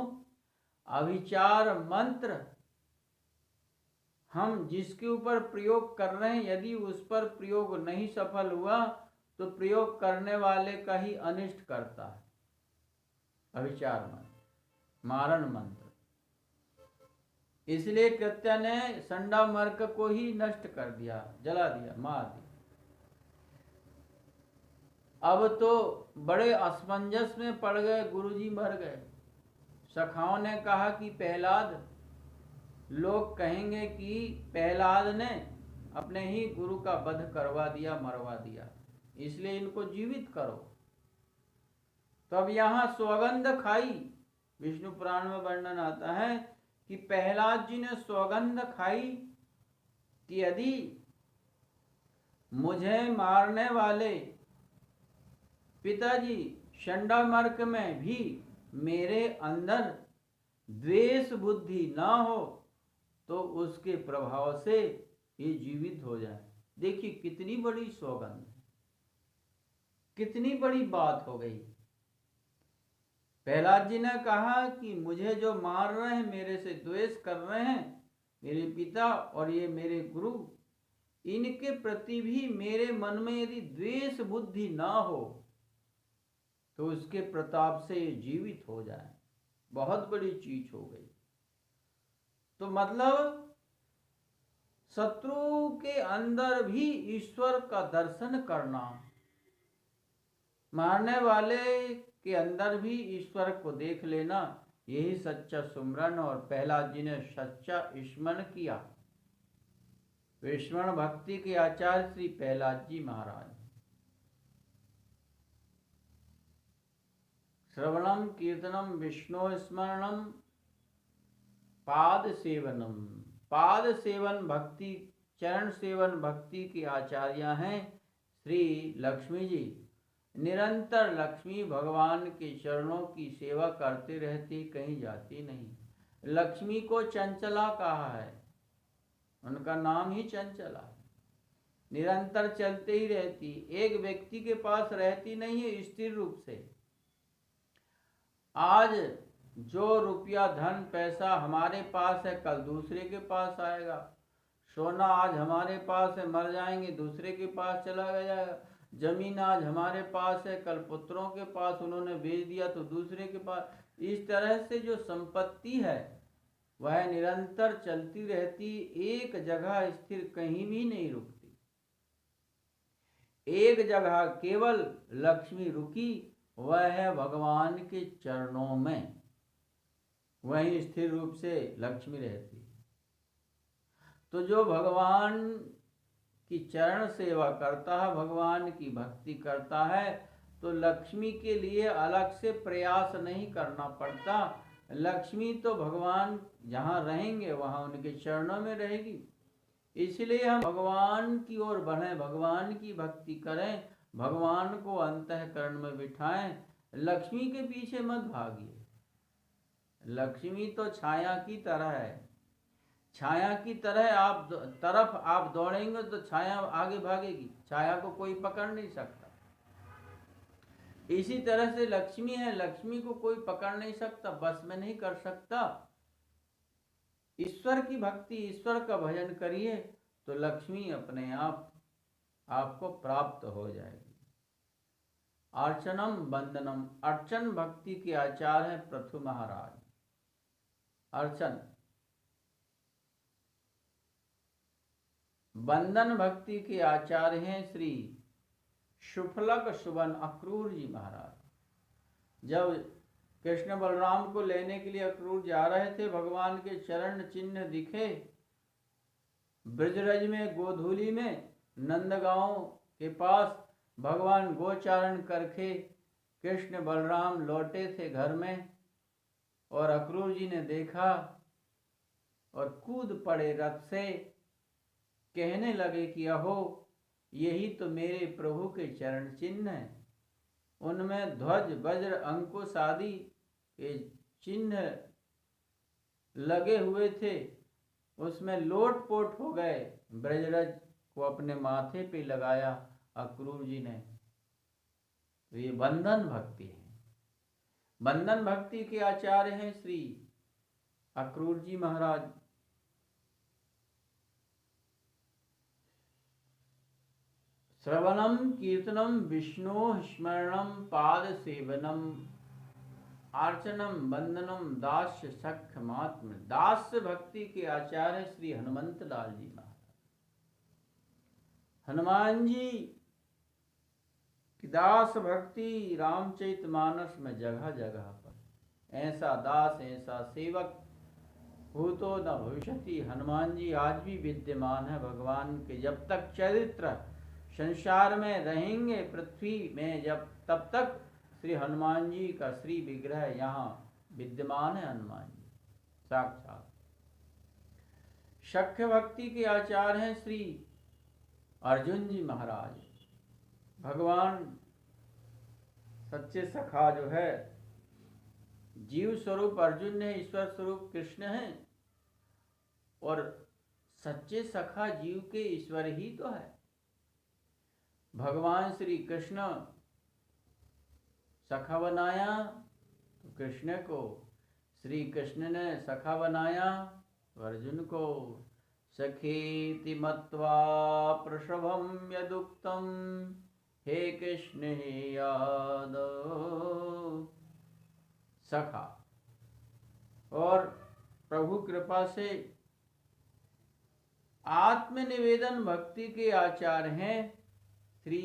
अभिचार मंत्र हम जिसके ऊपर प्रयोग कर रहे हैं, यदि उस पर प्रयोग नहीं सफल हुआ तो प्रयोग करने वाले का ही अनिष्ट करता है अभिचार मंत्र, मारण मंत्र। इसलिए कृत्या ने संडामर्क को ही नष्ट कर दिया, जला दिया, मार दिया। अब तो बड़े असमंजस में पड़ गए, गुरुजी मर गए। सखाओं ने कहा कि प्रहलाद, लोग कहेंगे कि प्रहलाद ने अपने ही गुरु का वध करवा दिया, मरवा दिया, इसलिए इनको जीवित करो। तब यहाँ सौगंध खाई। विष्णु पुराण में वर्णन आता है कि प्रहलाद जी ने सौगंध खाई कि यदि मुझे मारने वाले पिताजी संडामर्क में भी मेरे अंदर द्वेष बुद्धि ना हो तो उसके प्रभाव से ये जीवित हो जाए। देखिए कितनी बड़ी सौगंध, कितनी बड़ी बात हो गई। प्रहलाद जी ने कहा कि मुझे जो मार रहे हैं, मेरे से द्वेष कर रहे हैं, मेरे पिता और ये मेरे गुरु, इनके प्रति भी मेरे मन में यदि द्वेष बुद्धि ना हो तो उसके प्रताप से ये जीवित हो जाए। बहुत बड़ी चीज हो गई। तो मतलब शत्रु के अंदर भी ईश्वर का दर्शन करना, मारने वाले के अंदर भी ईश्वर को देख लेना, यही सच्चा सुमरन और प्रहलाद जी ने सच्चा स्मरण किया। स्मरण भक्ति के आचार्य श्री प्रहलाद जी महाराज। श्रवणम कीर्तनम विष्णु स्मरणम पाद सेवनम। पाद सेवन भक्ति, चरण सेवन भक्ति के आचार्य हैं श्री लक्ष्मी जी। निरंतर लक्ष्मी भगवान के चरणों की सेवा करते रहती, कहीं जाती नहीं। लक्ष्मी को चंचला कहा है, उनका नाम ही चंचला है। निरंतर चलते ही रहती, एक व्यक्ति के पास रहती नहीं है स्थिर रूप से। आज जो रुपया धन पैसा हमारे पास है, कल दूसरे के पास आएगा। सोना आज हमारे पास है, मर जाएंगे दूसरे के पास चला जाएगा। जमीन आज हमारे पास है, कल पुत्रों के पास उन्होंने बेच दिया तो दूसरे के पास। इस तरह से जो संपत्ति है वह निरंतर चलती रहती, एक जगह स्थिर कहीं भी नहीं रुकती। एक जगह केवल लक्ष्मी रुकी, वह है भगवान के चरणों में, वहीं स्थिर रूप से लक्ष्मी रहती। तो जो भगवान की चरण सेवा करता है, भगवान की भक्ति करता है, तो लक्ष्मी के लिए अलग से प्रयास नहीं करना पड़ता। लक्ष्मी तो भगवान जहाँ रहेंगे वहाँ उनके चरणों में रहेगी। इसलिए हम भगवान की ओर बढ़ें, भगवान की भक्ति करें, भगवान को अंतःकरण में बिठाएं। लक्ष्मी के पीछे मत भागिए। लक्ष्मी तो छाया की तरह है, छाया की तरह आप दौड़ेंगे तो छाया आगे भागेगी, छाया को कोई पकड़ नहीं सकता। इसी तरह से लक्ष्मी है, लक्ष्मी को कोई पकड़ नहीं सकता, बस में नहीं कर सकता। ईश्वर की भक्ति, ईश्वर का भजन करिए तो लक्ष्मी अपने आप आपको प्राप्त हो जाएगी। अर्चनम वंदनम। अर्चन भक्ति के आचार्य हैं पृथु महाराज। अर्चन वंदन भक्ति के आचार्य हैं श्री शुफलक सुबन अक्रूर जी महाराज। जब कृष्ण बलराम को लेने के लिए अक्रूर जा रहे थे, भगवान के चरण चिन्ह दिखे ब्रजरज में, गोधूली में, नंदगांव के पास। भगवान गोचारण करके कृष्ण बलराम लौटे थे घर में, और अक्रूर जी ने देखा और कूद पड़े रथ से, कहने लगे कि अहो यही तो मेरे प्रभु के चरण चिन्ह हैं। उनमें ध्वज वज्र अंकुश आदि के चिन्ह लगे हुए थे, उसमें लोटपोट हो गए। ब्रजरज को अपने माथे पे लगाया अक्रूर जी ने। तो ये बंधन भक्ति है। बंधन भक्ति के आचार्य हैं श्री अक्रूर जी महाराज। श्रवणम कीर्तनम विष्णु स्मरणम पाद सेवनम अर्चनम वंदनम दास्य सख्य महात्म। दास्य भक्ति के आचार्य श्री हनुमंत लाल जी महाराज। हनुमान जी की दास भक्ति रामचरितमानस में जगह जगह पर। ऐसा दास ऐसा सेवक भूतो न भविष्यति। हनुमान जी आज भी विद्यमान है भगवान के। जब तक चरित्र संसार में रहेंगे पृथ्वी में, जब तब तक श्री हनुमान जी का श्री विग्रह यहाँ विद्यमान है। हनुमान जी साक्षात। सख्य भक्ति के आचार्य हैं श्री अर्जुन जी महाराज। भगवान सच्चे सखा जो है, जीव स्वरूप अर्जुन है, ईश्वर स्वरूप कृष्ण है, और सच्चे सखा जीव के ईश्वर ही तो है। भगवान श्री कृष्ण सखा बनाया तो कृष्ण को, श्री कृष्ण ने सखा बनाया तो अर्जुन को। सखेति मत्वा प्रसभम यदुक्तम हे कृष्ण हे यादव। सखा। और प्रभु कृपा से आत्मनिवेदन भक्ति के आचार्य हैं श्री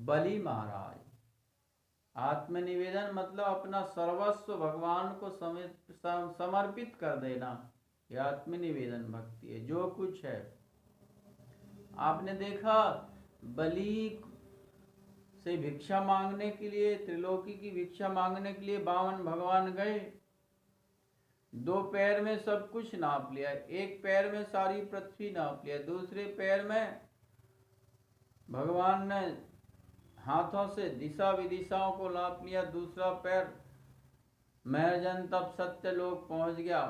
बलि महाराज। आत्मनिवेदन मतलब अपना सर्वस्व भगवान को समर्पित कर देना, यह आत्मनिवेदन भक्ति है। जो कुछ है, आपने देखा बलि से भिक्षा मांगने के लिए, त्रिलोकी की भिक्षा मांगने के लिए वामन भगवान गए। 2 पैर में सब कुछ नाप लिया, 1 पैर में सारी पृथ्वी नाप लिया, दूसरे पैर में भगवान ने हाथों से दिशा विदिशाओं को नाप लिया, दूसरा पैर महर्जन तब सत्यलोक पहुंच गया।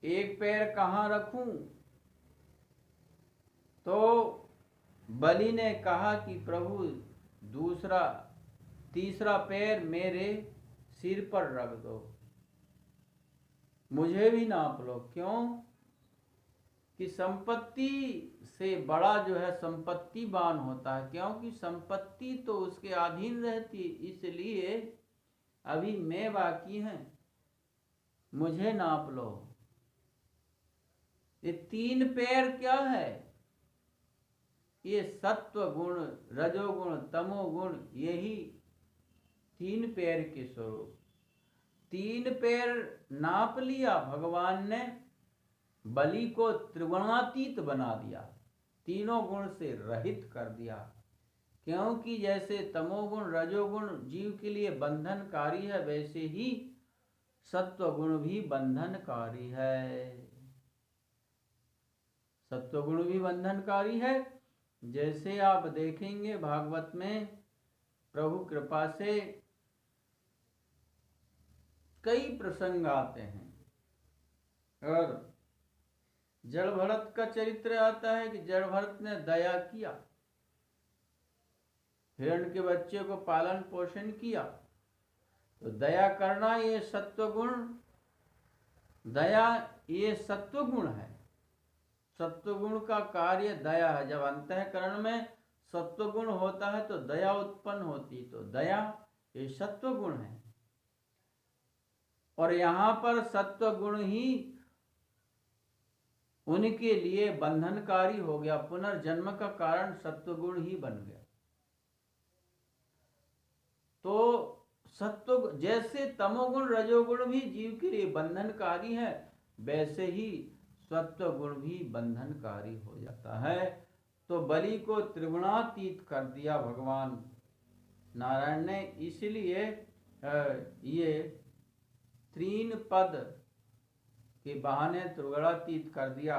1 पैर कहाँ रखूं? तो बलि ने कहा कि प्रभु तीसरा पैर मेरे सिर पर रख दो, मुझे भी नाप लो। क्यों? कि संपत्ति से बड़ा जो है संपत्तिवान होता है, क्योंकि संपत्ति तो उसके अधीन रहती, इसलिए अभी मैं बाकी है, मुझे नाप लो। ये 3 पैर क्या है? ये सत्व गुण, रजोगुण, तमोगुण, यही 3 पैर के स्वरूप। 3 पैर नाप लिया भगवान ने, बलि को त्रिगुणातीत बना दिया, तीनों गुण से रहित कर दिया। क्योंकि जैसे तमोगुण रजोगुण जीव के लिए बंधनकारी है, वैसे ही सत्वगुण भी बंधनकारी है। सत्वगुण भी बंधनकारी है। जैसे आप देखेंगे भागवत में प्रभु कृपा से कई प्रसंग आते हैं, और जड़ भरत का चरित्र आता है कि जड़ भरत ने दया किया, हिरण के बच्चे को पालन पोषण किया। तो दया करना ये सत्वगुण, दया ये सत्वगुण है। सत्वगुण का कार्य दया है। जब अंतःकरण में सत्वगुण होता है तो दया उत्पन्न होती, तो दया ये सत्वगुण है। और यहाँ पर सत्वगुण ही उनके लिए बंधनकारी हो गया, पुनर्जन्म का कारण सत्वगुण ही बन गया। तो सत्व जैसे तमोगुण रजोगुण भी जीव के लिए बंधनकारी है, वैसे ही सत्वगुण भी बंधनकारी हो जाता है। तो बलि को त्रिगुणातीत कर दिया भगवान नारायण ने, इसलिए ये 3 पद के बहाने त्रिगुणातीत कर दिया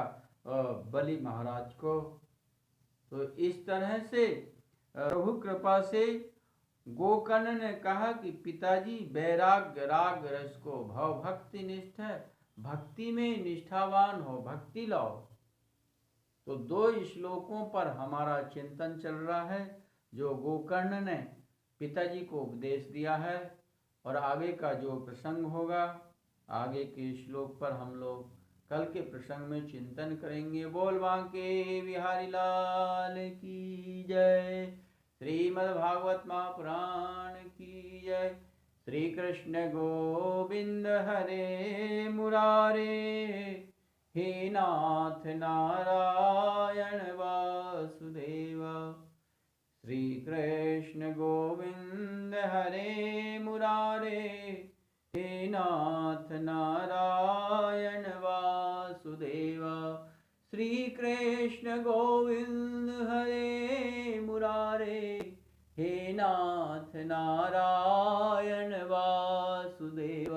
बलि महाराज को। तो इस तरह से प्रभु कृपा से गोकर्ण ने कहा कि पिताजी वैराग्य राग रस को भाव भक्ति निष्ठ है, भक्ति में निष्ठावान हो, भक्ति लाओ। तो 2 श्लोकों पर हमारा चिंतन चल रहा है, जो गोकर्ण ने पिताजी को उपदेश दिया है। और आगे का जो प्रसंग होगा, आगे के श्लोक पर हम लोग कल के प्रसंग में चिंतन करेंगे। बोल बांके बिहारी लाल की जय। श्रीमद्भागवत महापुराण की जय। श्री कृष्ण गोविंद हरे मुरारे, हे नाथ नारायण वासुदेव। श्री कृष्ण गोविंद हरे मुरारे, हे नाथ नारायण वासुदेव। श्री कृष्ण गोविंद हरे मुरारे, हे नाथ नारायण वासुदेव।